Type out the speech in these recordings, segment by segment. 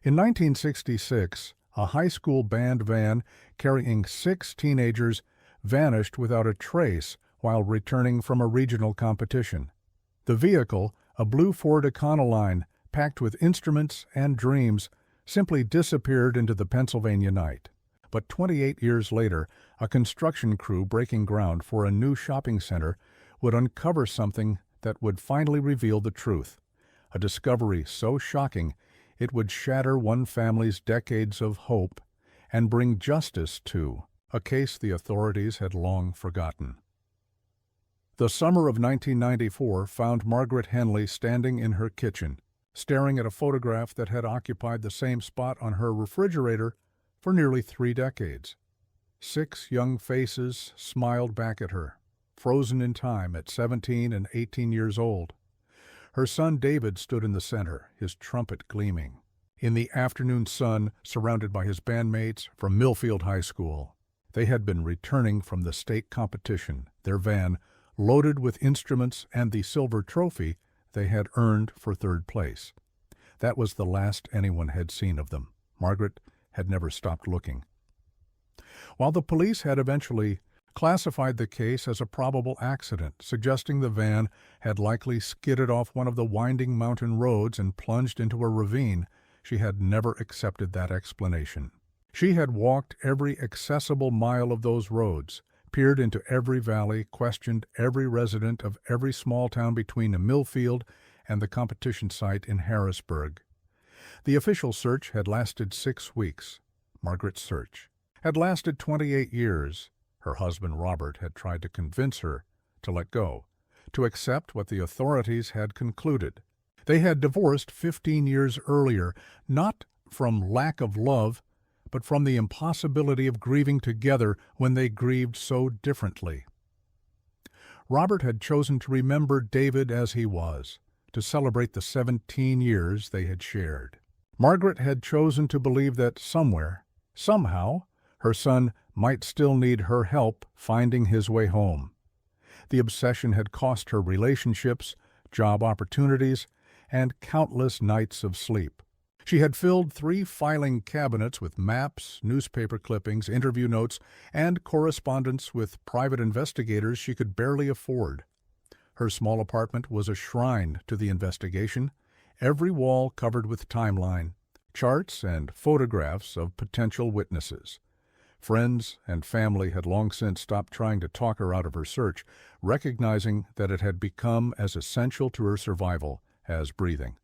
In 1966, a high school band van carrying 6 teenagers vanished without a trace while returning from a regional competition. The vehicle, a blue Ford Econoline packed with instruments and dreams, simply disappeared into the Pennsylvania night. But 28 years later, a construction crew breaking ground for a new shopping center would uncover something that would finally reveal the truth, a discovery so shocking it would shatter one family's decades of hope and bring justice to a case the authorities had long forgotten. The summer of 1994 found Margaret Henley standing in her kitchen, staring at a photograph that had occupied the same spot on her refrigerator for nearly 3 decades. 6 young faces smiled back at her, frozen in time at 17 and 18 years old. Her son David stood in the center, his trumpet gleaming. In the afternoon sun, surrounded by his bandmates from Millfield High School, they had been returning from the state competition, their van loaded with instruments and the silver trophy they had earned for 3rd place. That was the last anyone had seen of them. Margaret had never stopped looking. While the police had eventually classified the case as a probable accident, suggesting the van had likely skidded off one of the winding mountain roads and plunged into a ravine, she had never accepted that explanation. She had walked every accessible mile of those roads, peered into every valley, questioned every resident of every small town between Millfield and the competition site in Harrisburg. The official search had lasted 6 weeks. Margaret's search had lasted 28 years. Her husband Robert had tried to convince her to let go, to accept what the authorities had concluded. They had divorced 15 years earlier, not from lack of love, but from the impossibility of grieving together when they grieved so differently. Robert had chosen to remember David as he was, to celebrate the 17 years they had shared. Margaret had chosen to believe that somewhere, somehow, her son might still need her help finding his way home. The obsession had cost her relationships, job opportunities, and countless nights of sleep. She had filled 3 filing cabinets with maps, newspaper clippings, interview notes, and correspondence with private investigators she could barely afford. Her small apartment was a shrine to the investigation, every wall covered with timeline, charts, and photographs of potential witnesses. Friends and family had long since stopped trying to talk her out of her search, recognizing that it had become as essential to her survival as breathing.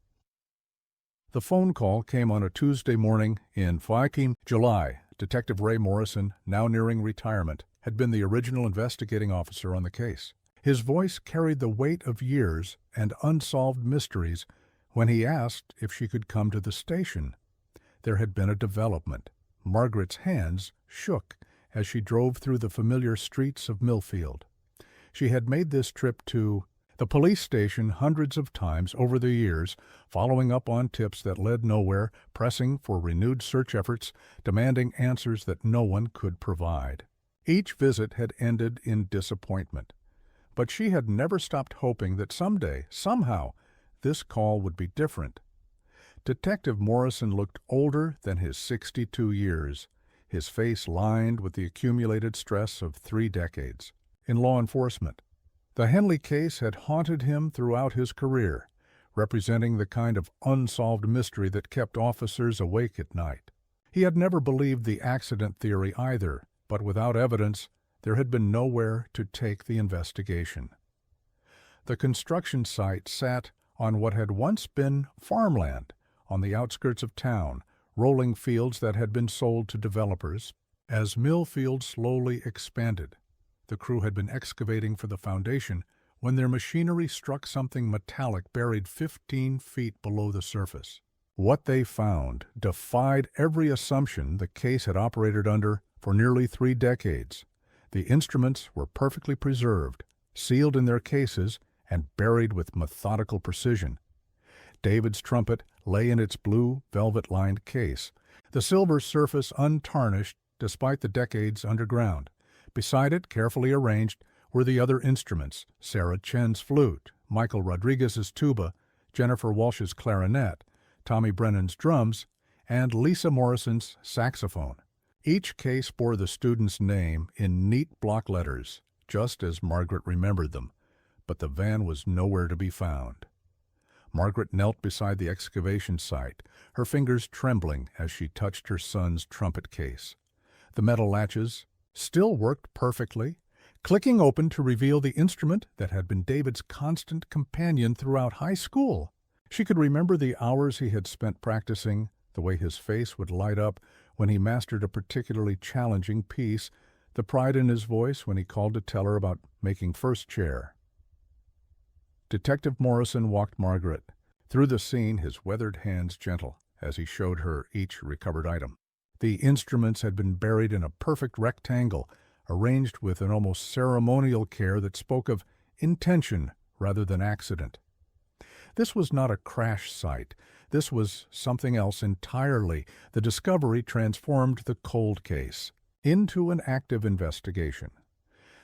The phone call came on a Tuesday morning in Viking, July. Detective Ray Morrison, now nearing retirement, had been the original investigating officer on the case. His voice carried the weight of years and unsolved mysteries when he asked if she could come to the station. There had been a development. Margaret's hands shook as she drove through the familiar streets of Millfield. She had made this trip to the police station hundreds of times over the years, following up on tips that led nowhere, pressing for renewed search efforts, demanding answers that no one could provide. Each visit had ended in disappointment, but she had never stopped hoping that someday, somehow, this call would be different. Detective Morrison looked older than his 62 years, his face lined with the accumulated stress of 3 decades in law enforcement. The Henley case had haunted him throughout his career, representing the kind of unsolved mystery that kept officers awake at night. He had never believed the accident theory either, but without evidence, there had been nowhere to take the investigation. The construction site sat on what had once been farmland, on the outskirts of town, rolling fields that had been sold to developers. As Millfield slowly expanded, the crew had been excavating for the foundation when their machinery struck something metallic buried 15 feet below the surface. What they found defied every assumption the case had operated under for nearly 3 decades. The instruments were perfectly preserved, sealed in their cases, and buried with methodical precision. David's trumpet lay in its blue, velvet-lined case, the silver surface untarnished despite the decades underground. Beside it, carefully arranged, were the other instruments: Sarah Chen's flute, Michael Rodriguez's tuba, Jennifer Walsh's clarinet, Tommy Brennan's drums, and Lisa Morrison's saxophone. Each case bore the student's name in neat block letters, just as Margaret remembered them, but the van was nowhere to be found. Margaret knelt beside the excavation site, her fingers trembling as she touched her son's trumpet case. The metal latches still worked perfectly, clicking open to reveal the instrument that had been David's constant companion throughout high school. She could remember the hours he had spent practicing, the way his face would light up when he mastered a particularly challenging piece, the pride in his voice when he called to tell her about making first chair. Detective Morrison walked Margaret through the scene, his weathered hands gentle, as he showed her each recovered item. The instruments had been buried in a perfect rectangle, arranged with an almost ceremonial care that spoke of intention rather than accident. This was not a crash site. This was something else entirely. The discovery transformed the cold case into an active investigation.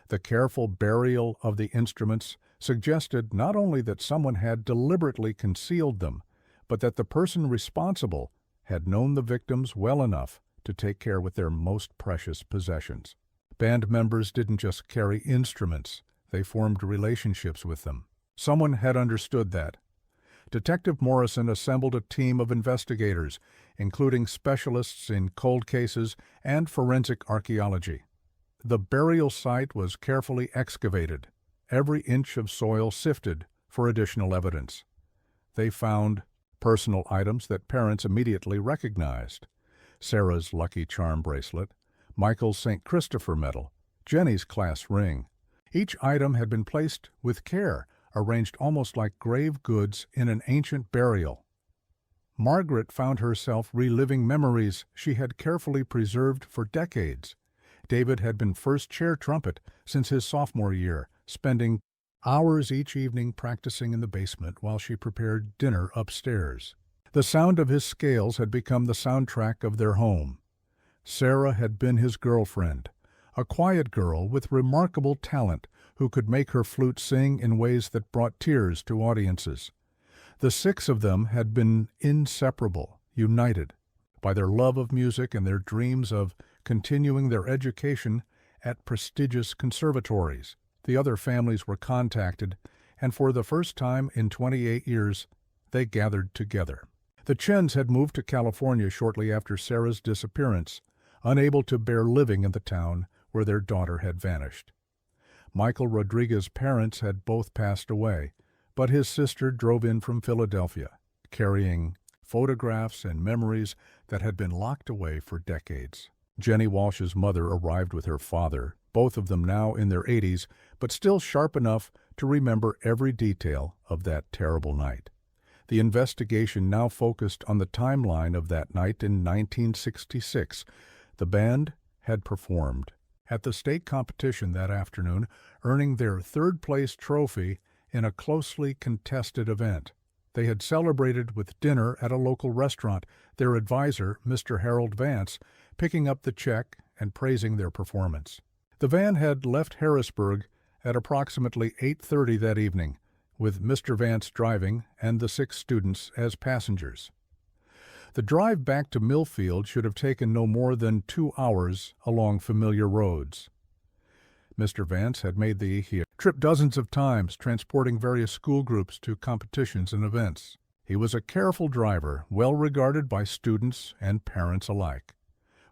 The careful burial of the instruments suggested not only that someone had deliberately concealed them, but that the person responsible had known the victims well enough to take care with their most precious possessions. Band members didn't just carry instruments, they formed relationships with them. Someone had understood that. Detective Morrison assembled a team of investigators, including specialists in cold cases and forensic archaeology. The burial site was carefully excavated, every inch of soil sifted for additional evidence. They found personal items that parents immediately recognized: Sarah's Lucky Charm bracelet, Michael's St. Christopher medal, Jenny's class ring. Each item had been placed with care, arranged almost like grave goods in an ancient burial. Margaret found herself reliving memories she had carefully preserved for decades. David had been first chair trumpet since his sophomore year, spending hours each evening practicing in the basement while she prepared dinner upstairs. The sound of his scales had become the soundtrack of their home. Sarah had been his girlfriend, a quiet girl with remarkable talent who could make her flute sing in ways that brought tears to audiences. The six of them had been inseparable, united by their love of music and their dreams of continuing their education at prestigious conservatories. The other families were contacted, and for the first time in 28 years, they gathered together. The Chens had moved to California shortly after Sarah's disappearance, unable to bear living in the town where their daughter had vanished. Michael Rodriguez's parents had both passed away, but his sister drove in from Philadelphia, carrying photographs and memories that had been locked away for decades. Jenny Walsh's mother arrived with her father, both of them now in their 80s, but still sharp enough to remember every detail of that terrible night. The investigation now focused on the timeline of that night in 1966. The band had performed at the state competition that afternoon, earning their third-place trophy in a closely contested event. They had celebrated with dinner at a local restaurant, their advisor, Mr. Harold Vance, picking up the check and praising their performance. The van had left Harrisburg at approximately 8:30 that evening, with Mr. Vance driving and the 6 students as passengers. The drive back to Millfield should have taken no more than 2 hours along familiar roads. Mr. Vance had made the trip dozens of times, transporting various school groups to competitions and events. He was a careful driver, well regarded by students and parents alike.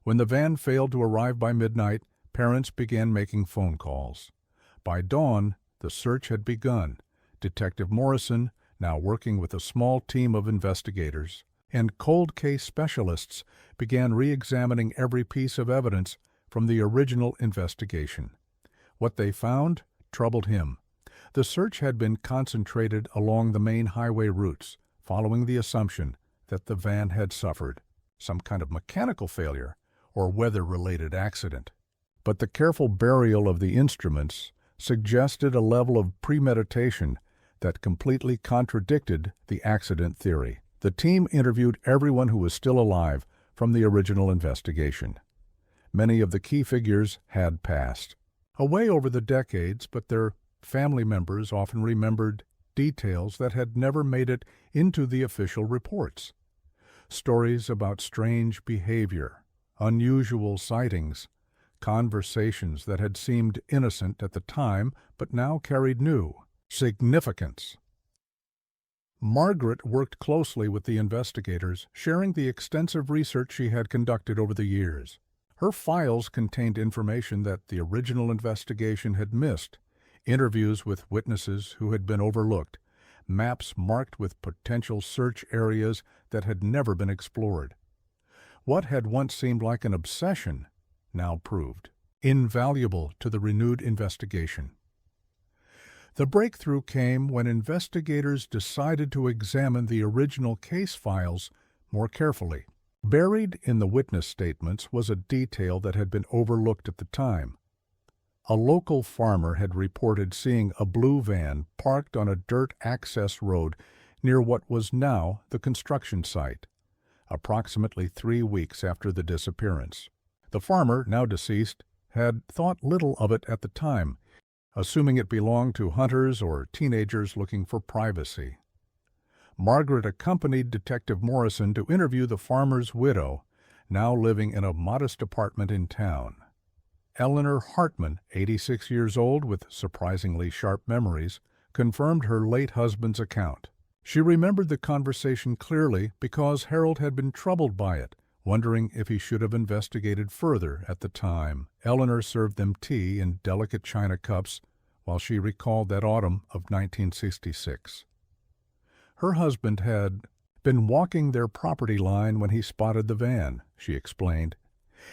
When the van failed to arrive by midnight, parents began making phone calls. By dawn, the search had begun. Detective Morrison, now working with a small team of investigators, and cold case specialists, began re-examining every piece of evidence from the original investigation. What they found troubled him. The search had been concentrated along the main highway routes, following the assumption that the van had suffered some kind of mechanical failure or weather-related accident. But the careful burial of the instruments suggested a level of premeditation that completely contradicted the accident theory. The team interviewed everyone who was still alive from the original investigation. Many of the key figures had passed away over the decades, but their family members often remembered details that had never made it into the official reports. Stories about strange behavior, unusual sightings, conversations that had seemed innocent at the time but now carried new significance. Margaret worked closely with the investigators, sharing the extensive research she had conducted over the years. Her files contained information that the original investigation had missed, interviews with witnesses who had been overlooked, maps marked with potential search areas that had never been explored. What had once seemed like an obsession now proved invaluable to the renewed investigation. The breakthrough came when investigators decided to examine the original case files more carefully. Buried in the witness statements was a detail that had been overlooked at the time. A local farmer had reported seeing a blue van parked on a dirt access road near what was now the construction site, approximately 3 weeks after the disappearance. The farmer, now deceased, had thought little of it at the time, assuming it belonged to hunters or teenagers looking for privacy. Margaret accompanied Detective Morrison to interview the farmer's widow, now living in a modest apartment in town. Eleanor Hartman, 86 years old with surprisingly sharp memories, confirmed her late husband's account. She remembered the conversation clearly because Harold had been troubled by it, wondering if he should have investigated further at the time. Eleanor served them tea in delicate china cups while she recalled that autumn of 1966. Her husband had been walking their property line when he spotted the van, she explained.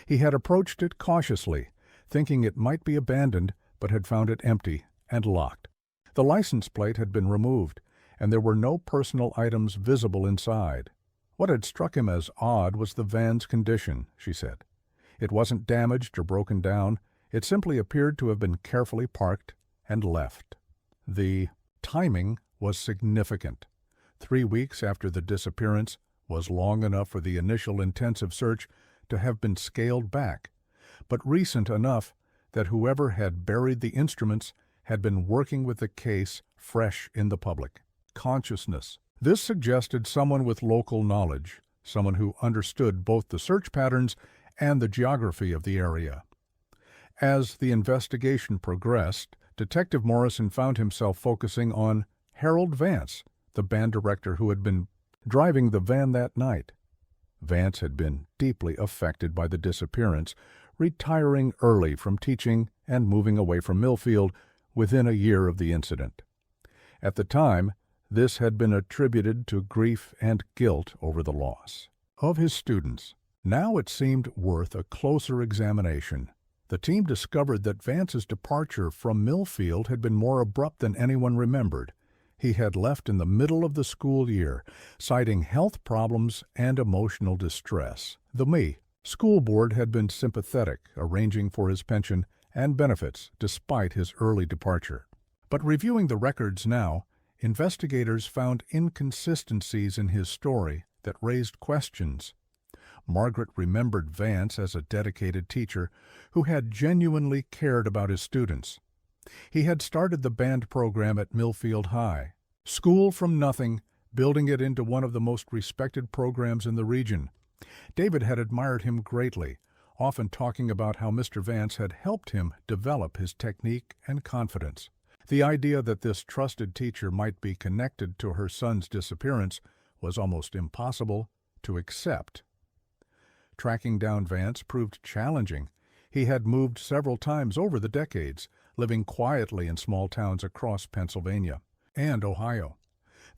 He had approached it cautiously, thinking it might be abandoned, but had found it empty and locked. The license plate had been removed, and there were no personal items visible inside. What had struck him as odd was the van's condition, she said. It wasn't damaged or broken down. It simply appeared to have been carefully parked and left. The timing was significant. 3 weeks after the disappearance was long enough for the initial intensive search to have been scaled back, but recent enough that whoever had buried the instruments had been working with the case fresh in the public consciousness. This suggested someone with local knowledge, someone who understood both the search patterns and the geography of the area. As the investigation progressed, Detective Morrison found himself focusing on Harold Vance, the band director who had been driving the van that night. Vance had been deeply affected by the disappearance, retiring early from teaching and moving away from Millfield within a year of the incident. At the time, this had been attributed to grief and guilt over the loss of his students. Now it seemed worth a closer examination. The team discovered that Vance's departure from Millfield had been more abrupt than anyone remembered. He had left in the middle of the school year, citing health problems and emotional distress. The school board had been sympathetic, arranging for his pension and benefits despite his early departure. But reviewing the records now, investigators found inconsistencies in his story that raised questions. Margaret remembered Vance as a dedicated teacher who had genuinely cared about his students. He had started the band program at Millfield High, school from nothing, building it into one of the most respected programs in the region. David had admired him greatly, often talking about how Mr. Vance had helped him develop his technique and confidence. The idea that this trusted teacher might be connected to her son's disappearance was almost impossible to accept. Tracking down Vance proved challenging. He had moved several times over the decades, living quietly in small towns across Pennsylvania and Ohio.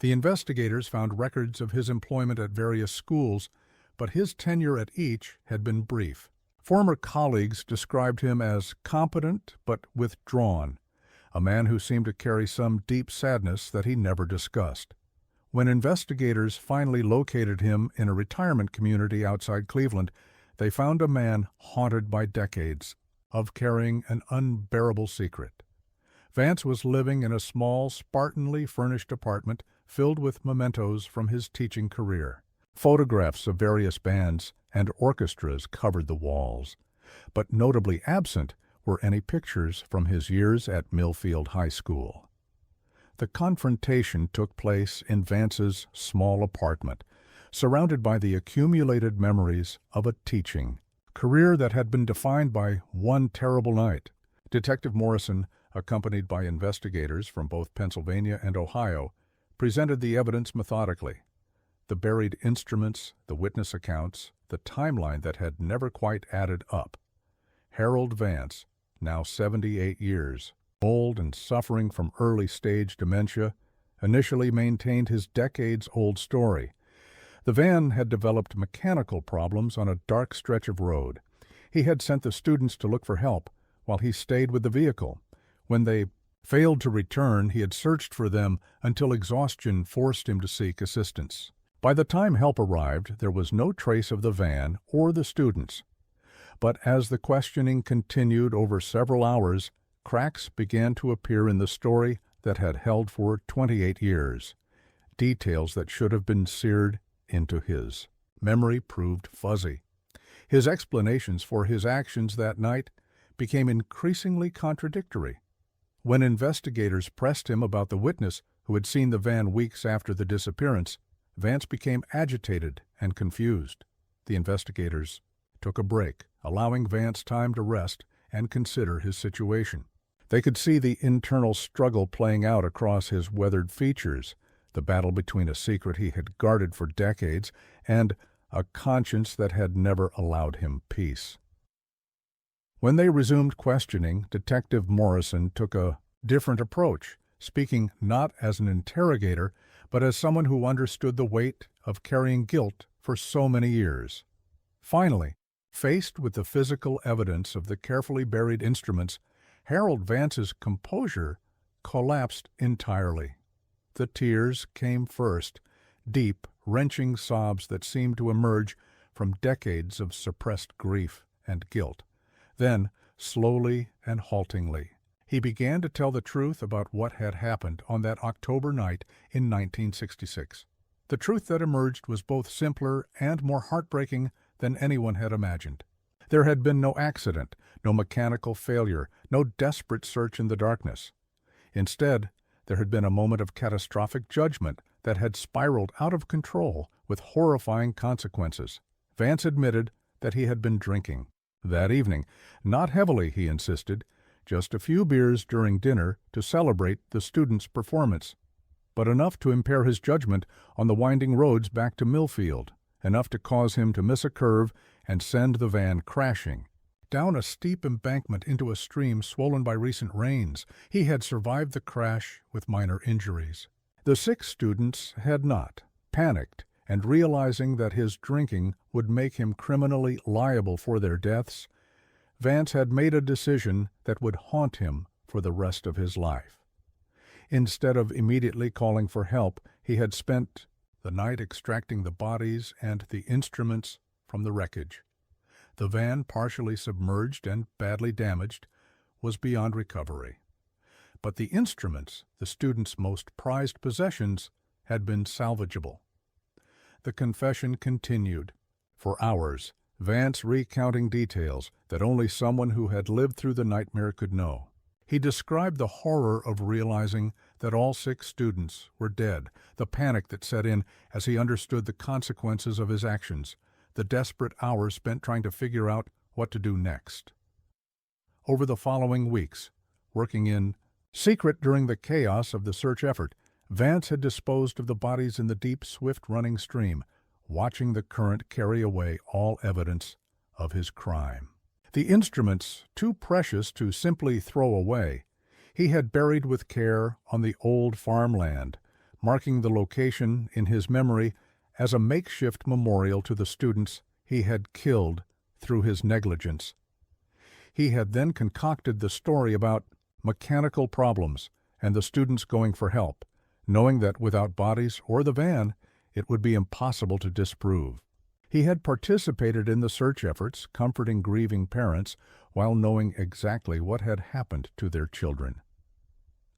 The investigators found records of his employment at various schools, but his tenure at each had been brief. Former colleagues described him as competent but withdrawn, a man who seemed to carry some deep sadness that he never discussed. When investigators finally located him in a retirement community outside Cleveland, they found a man haunted by decades of carrying an unbearable secret. Vance was living in a small, Spartanly furnished apartment filled with mementos from his teaching career. Photographs of various bands and orchestras covered the walls, but notably absent were any pictures from his years at Millfield High School. The confrontation took place in Vance's small apartment, surrounded by the accumulated memories of a teaching career that had been defined by one terrible night. Detective Morrison, accompanied by investigators from both Pennsylvania and Ohio, presented the evidence methodically. The buried instruments, the witness accounts, the timeline that had never quite added up. Harold Vance, now 78 years, old and suffering from early-stage dementia, initially maintained his decades-old story. The van had developed mechanical problems on a dark stretch of road. He had sent the students to look for help while he stayed with the vehicle. When they failed to return, he had searched for them until exhaustion forced him to seek assistance. By the time help arrived, there was no trace of the van or the students. But as the questioning continued over several hours, cracks began to appear in the story that had held for 28 years. Details that should have been seared into his memory proved fuzzy. His explanations for his actions that night became increasingly contradictory. When investigators pressed him about the witness who had seen the van weeks after the disappearance, Vance became agitated and confused. The investigators took a break, allowing Vance time to rest and consider his situation. They could see the internal struggle playing out across his weathered features, the battle between a secret he had guarded for decades and a conscience that had never allowed him peace. When they resumed questioning, Detective Morrison took a different approach, speaking not as an interrogator, but as someone who understood the weight of carrying guilt for so many years. Finally, faced with the physical evidence of the carefully buried instruments, Harold Vance's composure collapsed entirely. The tears came first, deep, wrenching sobs that seemed to emerge from decades of suppressed grief and guilt. Then, slowly and haltingly, he began to tell the truth about what had happened on that October night in 1966. The truth that emerged was both simpler and more heartbreaking than anyone had imagined. There had been no accident, no mechanical failure, no desperate search in the darkness. Instead, there had been a moment of catastrophic judgment that had spiraled out of control with horrifying consequences. Vance admitted that he had been drinking. That evening, not heavily, he insisted, just a few beers during dinner to celebrate the student's performance, but enough to impair his judgment on the winding roads back to Millfield, enough to cause him to miss a curve and send the van crashing. Down a steep embankment into a stream swollen by recent rains, he had survived the crash with minor injuries. The 6 students had not. Panicked, and realizing that his drinking would make him criminally liable for their deaths, Vance had made a decision that would haunt him for the rest of his life. Instead of immediately calling for help, he had spent the night extracting the bodies and the instruments from the wreckage. The van, partially submerged and badly damaged, was beyond recovery. But the instruments, the students' most prized possessions, had been salvageable. The confession continued. For hours, Vance recounting details that only someone who had lived through the nightmare could know. He described the horror of realizing that all 6 students were dead, the panic that set in as he understood the consequences of his actions, the desperate hours spent trying to figure out what to do next. Over the following weeks, working in secret during the chaos of the search effort, Vance had disposed of the bodies in the deep, swift-running stream, watching the current carry away all evidence of his crime. The instruments, too precious to simply throw away, he had buried with care on the old farmland, marking the location in his memory as a makeshift memorial to the students he had killed through his negligence. He had then concocted the story about mechanical problems and the students going for help, knowing that without bodies or the van, it would be impossible to disprove. He had participated in the search efforts, comforting grieving parents, while knowing exactly what had happened to their children.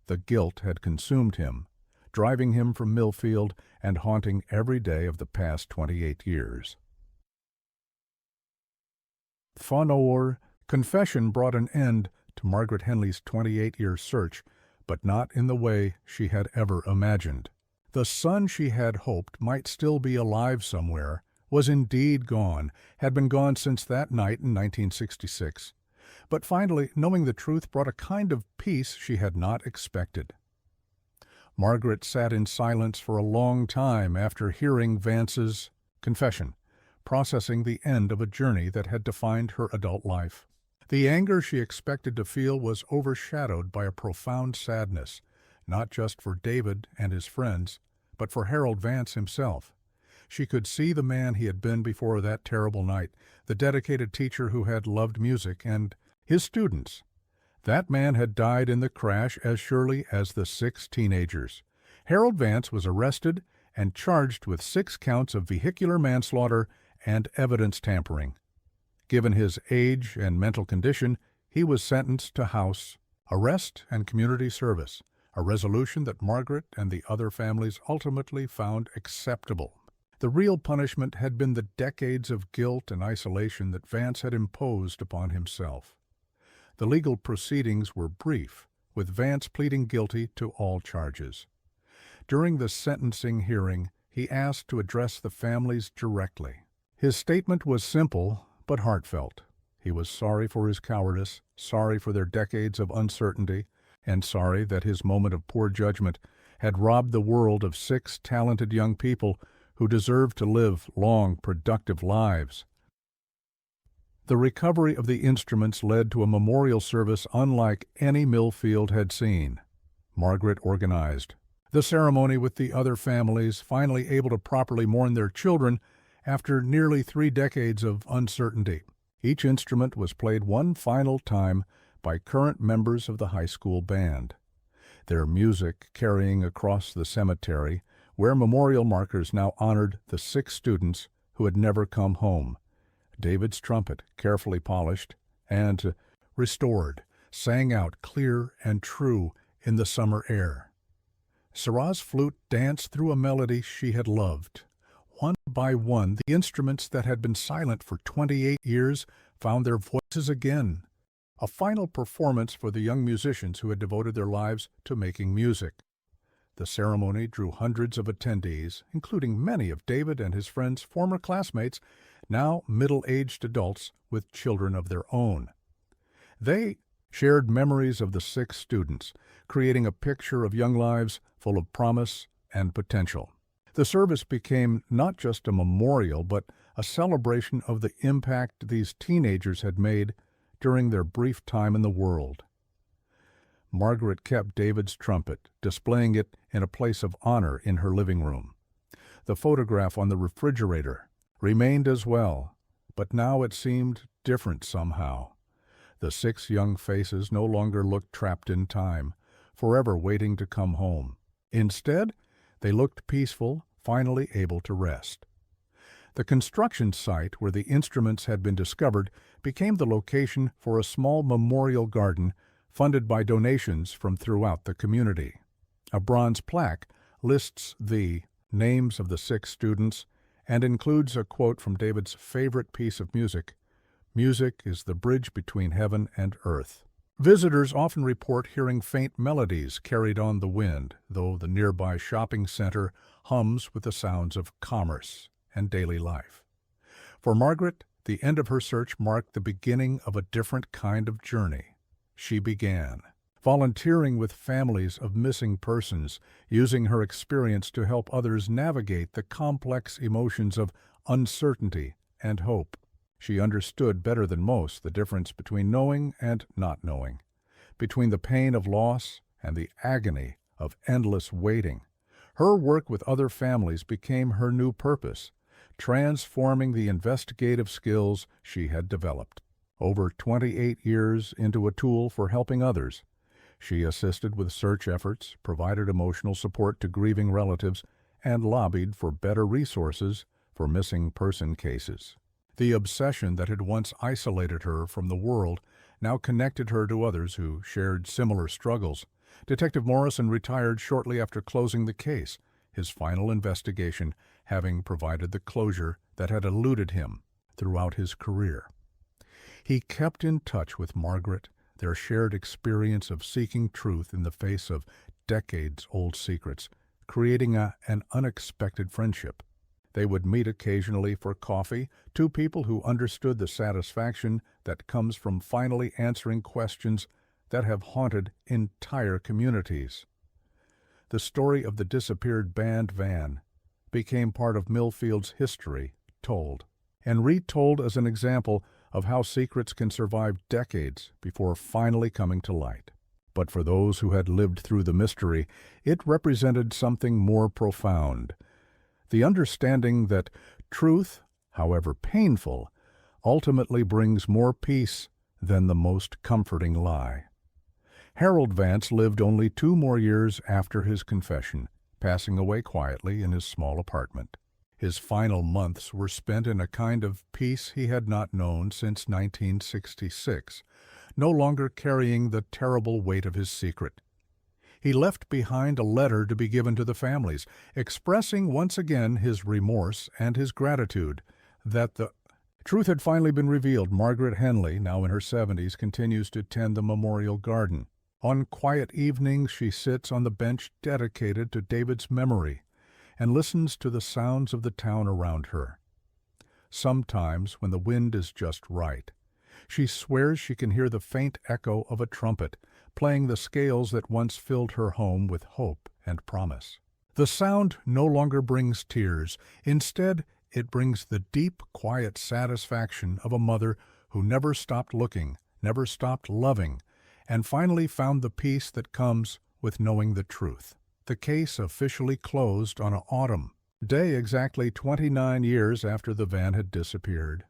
The guilt had consumed him, driving him from Millfield and haunting every day of the past 28 years. Fanor confession brought an end to Margaret Henley's 28-year search, but not in the way she had ever imagined. The son she had hoped might still be alive somewhere was indeed gone, had been gone since that night in 1966. But finally, knowing the truth brought a kind of peace she had not expected. Margaret sat in silence for a long time after hearing Vance's confession, processing the end of a journey that had defined her adult life. The anger she expected to feel was overshadowed by a profound sadness, not just for David and his friends, but for Harold Vance himself. She could see the man he had been before that terrible night, the dedicated teacher who had loved music, and his students. That man had died in the crash as surely as the 6 teenagers. Harold Vance was arrested and charged with 6 counts of vehicular manslaughter and evidence tampering. Given his age and mental condition, he was sentenced to house arrest and community service, a resolution that Margaret and the other families ultimately found acceptable. The real punishment had been the decades of guilt and isolation that Vance had imposed upon himself. The legal proceedings were brief, with Vance pleading guilty to all charges. During the sentencing hearing, he asked to address the families directly. His statement was simple but heartfelt. He was sorry for his cowardice, sorry for their decades of uncertainty, and sorry that his moment of poor judgment had robbed the world of 6 talented young people who deserved to live long, productive lives. The recovery of the instruments led to a memorial service unlike any Millfield had seen. Margaret organized the ceremony with the other families, finally able to properly mourn their children after nearly 3 decades of uncertainty. Each instrument was played one final time by current members of the high school band, their music carrying across the cemetery, where memorial markers now honored the 6 students who had never come home. David's trumpet, carefully polished and restored, sang out clear and true in the summer air. Sarah's flute danced through a melody she had loved. One by one, the instruments that had been silent for 28 years found their voices again. A final performance for the young musicians who had devoted their lives to making music. The ceremony drew hundreds of attendees, including many of David and his friends' former classmates, now middle-aged adults with children of their own. They shared memories of the 6 students, creating a picture of young lives full of promise and potential. The service became not just a memorial, but a celebration of the impact these teenagers had made during their brief time in the world. Margaret kept David's trumpet, displaying it in a place of honor in her living room. The photograph on the refrigerator remained as well, but now it seemed different somehow. The 6 young faces no longer looked trapped in time, forever waiting to come home. Instead, they looked peaceful, finally able to rest. The construction site where the instruments had been discovered became the location for a small memorial garden funded by donations from throughout the community. A bronze plaque lists the names of the 6 students and includes a quote from David's favorite piece of music, "Music is the bridge between heaven and earth." Visitors often report hearing faint melodies carried on the wind, though the nearby shopping center hums with the sounds of commerce and daily life. For Margaret, the end of her search marked the beginning of a different kind of journey. She began volunteering with families of missing persons, using her experience to help others navigate the complex emotions of uncertainty and hope. She understood better than most the difference between knowing and not knowing, between the pain of loss and the agony of endless waiting. Her work with other families became her new purpose, transforming the investigative skills she had developed. Over 28 years into a tool for helping others, she assisted with search efforts, provided emotional support to grieving relatives, and lobbied for better resources for missing person cases. The obsession that had once isolated her from the world now connected her to others who shared similar struggles. Detective Morrison retired shortly after closing the case, his final investigation having provided the closure that had eluded him throughout his career. He kept in touch with Margaret, their shared experience of seeking truth in the face of decades-old secrets creating an unexpected friendship. They would meet occasionally for coffee, two people who understood the satisfaction that comes from finally answering questions that have haunted entire communities. The story of the disappeared band van became part of Millfield's history, told and retold as an example of how secrets can survive decades before finally coming to light. But for those who had lived through the mystery, it represented something more profound. The understanding that truth, however painful, ultimately brings more peace than the most comforting lie. Harold Vance lived only 2 more years after his confession, passing away quietly in his small apartment. His final months were spent in a kind of peace he had not known since 1966, no longer carrying the terrible weight of his secret. He left behind a letter to be given to the families, expressing once again his remorse and his gratitude that the truth had finally been revealed. Margaret Henley, now in her 70s, continues to tend the memorial garden. On quiet evenings, she sits on the bench dedicated to David's memory and listens to the sounds of the town around her. Sometimes, when the wind is just right, she swears she can hear the faint echo of a trumpet playing the scales that once filled her home with hope and promise. The sound no longer brings tears. Instead, it brings the deep, quiet satisfaction of a mother who never stopped looking, never stopped loving, and finally found the peace that comes with knowing the truth. The case officially closed on an autumn day exactly 29 years after the van had disappeared.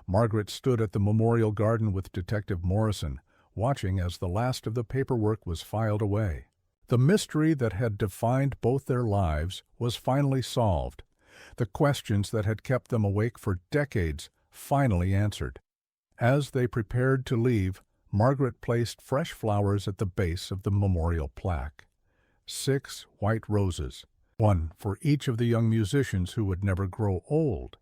Margaret stood at the memorial garden with Detective Morrison, watching as the last of the paperwork was filed away. The mystery that had defined both their lives was finally solved. The questions that had kept them awake for decades finally answered. As they prepared to leave, Margaret placed fresh flowers at the base of the memorial plaque. 6 white roses, one for each of the young musicians who would never grow old.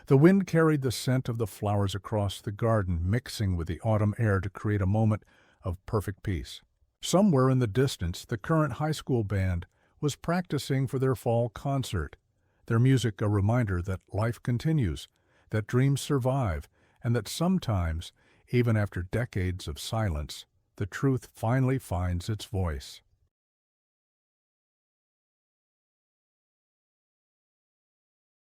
The wind carried the scent of the flowers across the garden, mixing with the autumn air to create a moment of perfect peace. Somewhere in the distance, the current high school band was practicing for their fall concert, their music a reminder that life continues, that dreams survive, and that sometimes, even after decades of silence, the truth finally finds its voice.